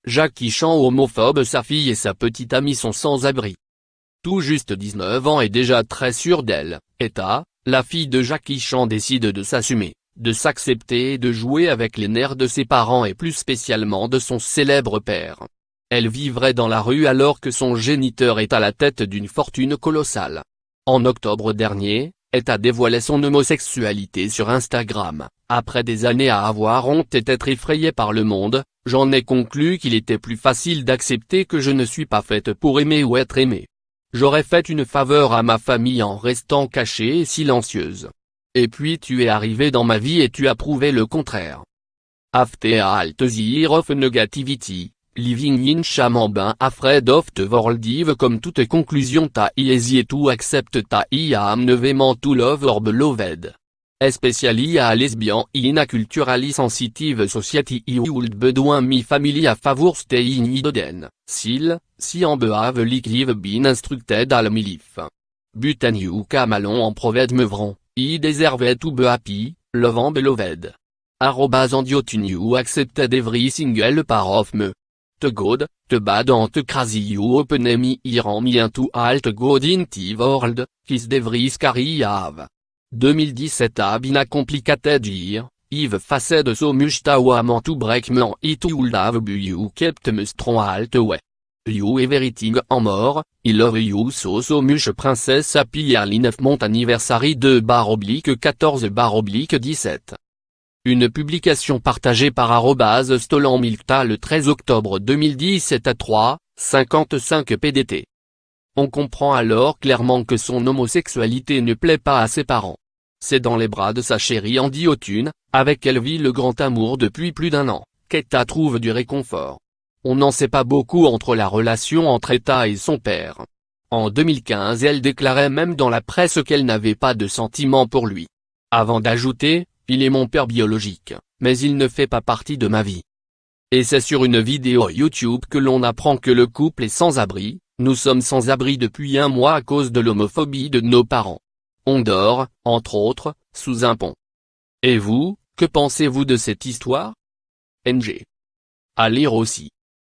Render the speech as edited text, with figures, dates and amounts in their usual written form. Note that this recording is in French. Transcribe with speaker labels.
Speaker 1: Jackie Chan homophobe. Sa fille et sa petite amie sont sans abri. Tout juste 19 ans et déjà très sûre d'elle, Etta, la fille de Jackie Chan décide de s'assumer, de s'accepter et de jouer avec les nerfs de ses parents et plus spécialement de son célèbre père. Elle vivrait dans la rue alors que son géniteur est à la tête d'une fortune colossale. En octobre dernier, Etta dévoilait son homosexualité sur Instagram. Après des années à avoir honte et être effrayée par le monde, j'en ai conclu qu'il était plus facile d'accepter que je ne suis pas faite pour aimer ou être aimée. J'aurais fait une faveur à ma famille en restant cachée et silencieuse. Et puis tu es arrivé dans ma vie et tu as prouvé le contraire. After all the years of negativity, living in shame and afraid of the world Eve comme toute conclusion ta easy to accept ta I am never to love or beloved. Especially a lesbian in a culturally sensitive society you would bedouin me family a favor stay in Eden, si en behave like you've been instructed all my life. But and you come along en proved mevron, I deserve to be happy, love and beloved. @andiotu you accepted every single part of me. The good, the bad and the crazy you open me here me into all the good in the world, kiss every scary you have. 2017 a been a complicated year, I've faced so much want to break me it would have but you kept me strong all the way. You everything en more, I love you so much princess happy yearly 9th anniversary de /14/17. Une publication partagée par @stolenmilta le 13 octobre 2017 à 3:55 PDT. On comprend alors clairement que son homosexualité ne plaît pas à ses parents. C'est dans les bras de sa chérie Andy Otune, avec elle vit le grand amour depuis plus d'1 an, qu'Etta trouve du réconfort. On n'en sait pas beaucoup entre la relation entre Etta et son père. En 2015 elle déclarait même dans la presse qu'elle n'avait pas de sentiments pour lui. Avant d'ajouter, il est mon père biologique, mais il ne fait pas partie de ma vie. Et c'est sur une vidéo YouTube que l'on apprend que le couple est sans abri. Nous sommes sans abri depuis 1 mois à cause de l'homophobie de nos parents. On dort, entre autres, sous un pont. Et vous, que pensez-vous de cette histoire? NG. À lire aussi.